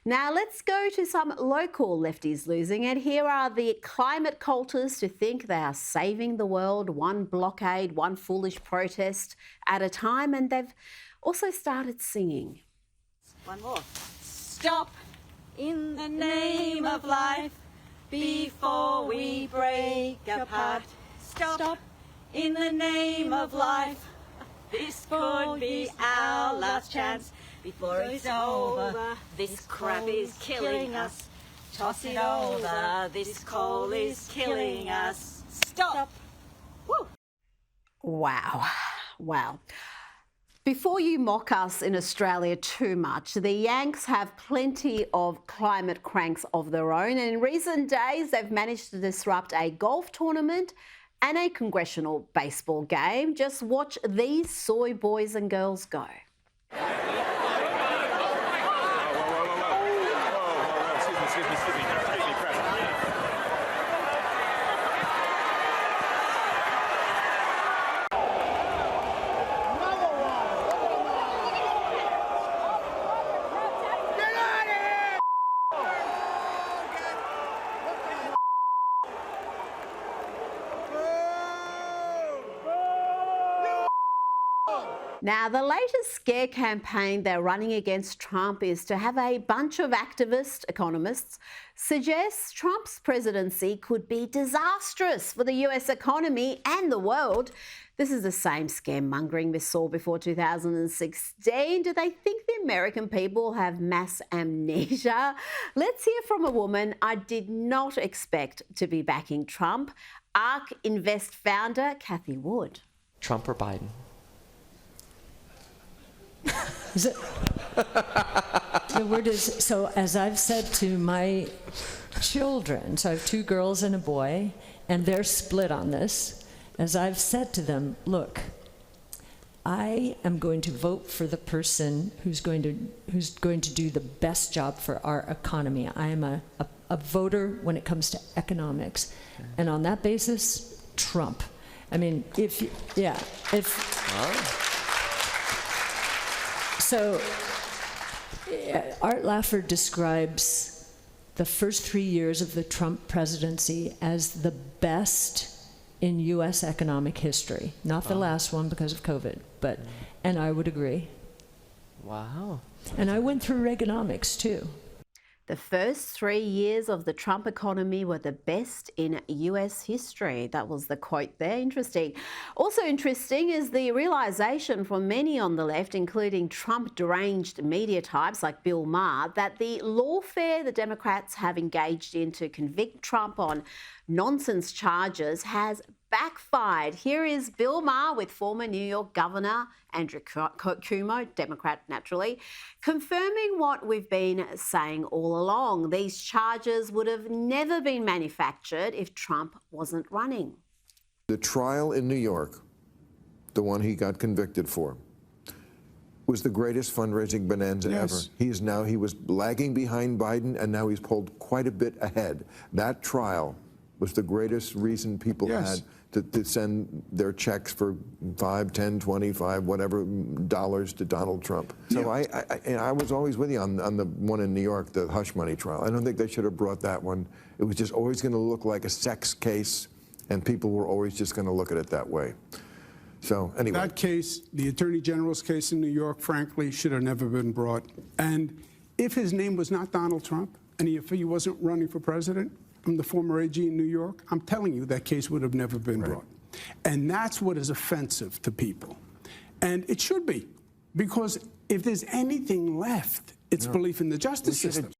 Now let's go to some local lefties losing, and here are the climate cultists who think they are saving the world one blockade, one foolish protest at a time, and they've also started singing. One more. Stop in the name of life before we break apart. Stop in the name of life. This could be our last chance before it's over. This crap is killing us. Toss it over. This coal is killing us. Stop. Woo. Wow. Wow. Before you mock us in Australia too much, the Yanks have plenty of climate cranks of their own, and in recent days they've managed to disrupt a golf tournament and a congressional baseball game. Just watch these soy boys and girls go. Now, the latest scare campaign they're running against Trump is to have a bunch of activist economists suggest Trump's presidency could be disastrous for the US economy and the world. This is the same scaremongering we saw before 2016. Do they think the American people have mass amnesia? Let's hear from a woman I did not expect to be backing Trump, ARK Invest founder Cathy Wood. Trump or Biden? So as I've said to my children, so I have 2 girls and a boy, and they're split on this. As I've said to them, look, I am going to vote for the person who's going to do the best job for our economy. I am a voter when it comes to economics, and on that basis, Trump. I mean, So, Art Laffer describes the first 3 years of the Trump presidency as the best in U.S. economic history. Not the last one because of COVID, and I would agree. Wow. And I went through Reaganomics too. The first 3 years of the Trump economy were the best in US history. That was the quote there. Interesting. Also interesting is the realisation from many on the left, including Trump-deranged media types like Bill Maher, that the lawfare the Democrats have engaged in to convict Trump on nonsense charges has backfired. Here is Bill Maher with former New York Governor Andrew Cuomo, Democrat naturally, confirming what we've been saying all along. These charges would have never been manufactured if Trump wasn't running. The trial in New York, the one he got convicted for, was the greatest fundraising bonanza ever. He was lagging behind Biden, and now he's pulled quite a bit ahead. That trial was the greatest reason people had to send their checks for $5, $10, $25, whatever dollars to Donald Trump. So I was always with you on the one in New York, the hush money trial. I don't think they should have brought that one. It was just always going to look like a sex case, and people were always just going to look at it that way. So anyway. That case, the Attorney General's case in New York, frankly, should have never been brought. And if his name was not Donald Trump, and if he wasn't running for president, I'm the former AG in New York, I'm telling you that case would have never been brought. And that's what is offensive to people. And it should be, because if there's anything left, it's belief in the justice system.